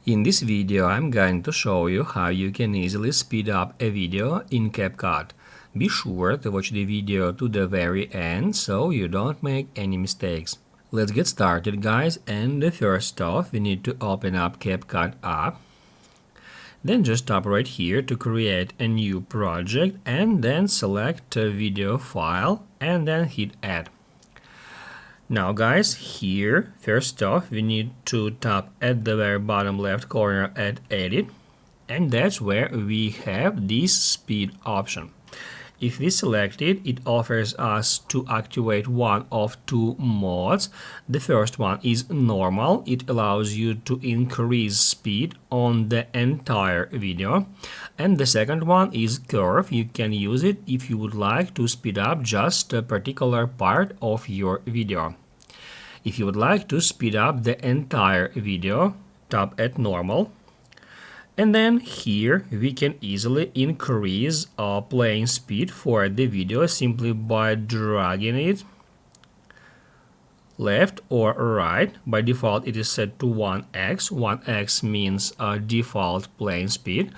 In this video, I'm going to show you how you can easily speed up a video in Capcut. Be sure to watch the video to the very end so you don't make any mistakes. Let's get started, guys, and first off we need to open up Capcut app. Then just tap right here to create a new project and then select a video file and then hit add. Now guys, here first off we need to tap at the very bottom left corner at edit, and that's where we have this speed option. If we select it, it offers us to activate one of two modes. The first one is normal. It allows you to increase speed on the entire video. And the second one is curve. You can use it if you would like to speed up just a particular part of your video. If you would like to speed up the entire video, tap at normal. And then here we can easily increase playing speed for the video simply by dragging it left or right. By default it is set to 1x. 1x means default playing speed.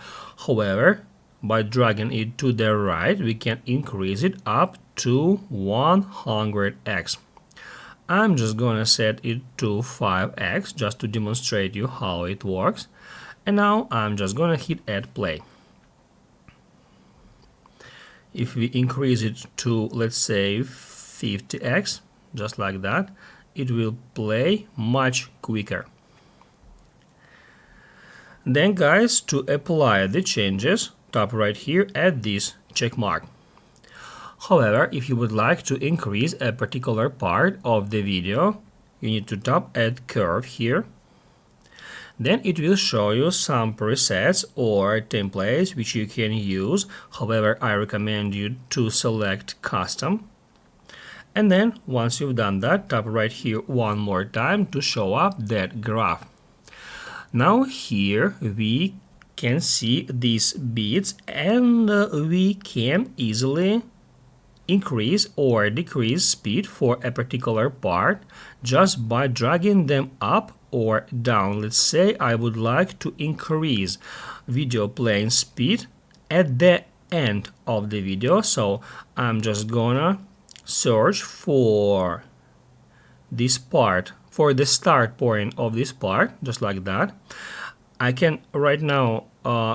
However, by dragging it to the right we can increase it up to 100x. I'm just gonna set it to 5x just to demonstrate you how it works. And now I'm just gonna hit add play. If we increase it to, let's say, 50x, just like that, it will play much quicker. Then guys, to apply the changes, tap right here at this check mark. However, if you would like to increase a particular part of the video, you need to tap at curve here. Then it will show you some presets or templates which you can use. However, I recommend you to select custom. And then once you've done that, tap right here one more time to show up that graph. Now here we can see these beats and we can easily increase or decrease speed for a particular part just by dragging them up or down. Let's say I would like to increase video playing speed at the end of the video, so I'm just gonna search for this part, for the start point of this part, just like that. I can right now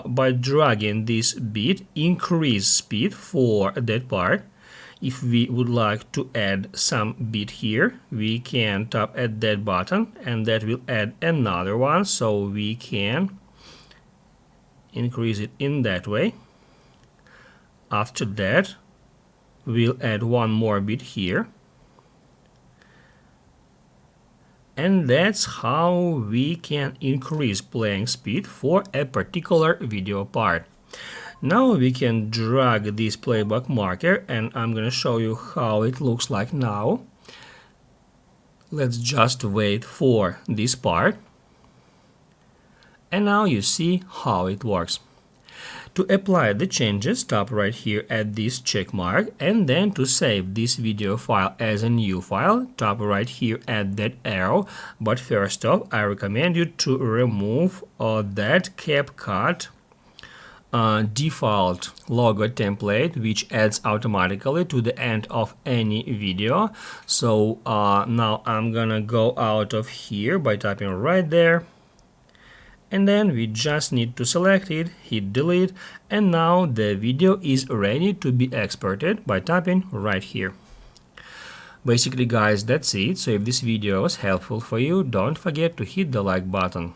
by dragging this beat increase speed for that part. If we would like to add some beat here, we can tap at that button and that will add another one, so we can increase it in that way. After that, we'll add one more beat here. And that's how we can increase playing speed for a particular video part. Now we can drag this playback marker and I'm gonna show you how it looks like now. Let's just wait for this part. And now you see how it works. To apply the changes, tap right here at this check mark, and then to save this video file as a new file, tap right here at that arrow. But first off, I recommend you to remove that Capcut default logo template which adds automatically to the end of any video. So now I'm gonna go out of here by tapping right there, and then we just need to select it, hit delete, and now the video is ready to be exported by tapping right here. Basically guys, that's it. So if this video was helpful for you, don't forget to hit the like button.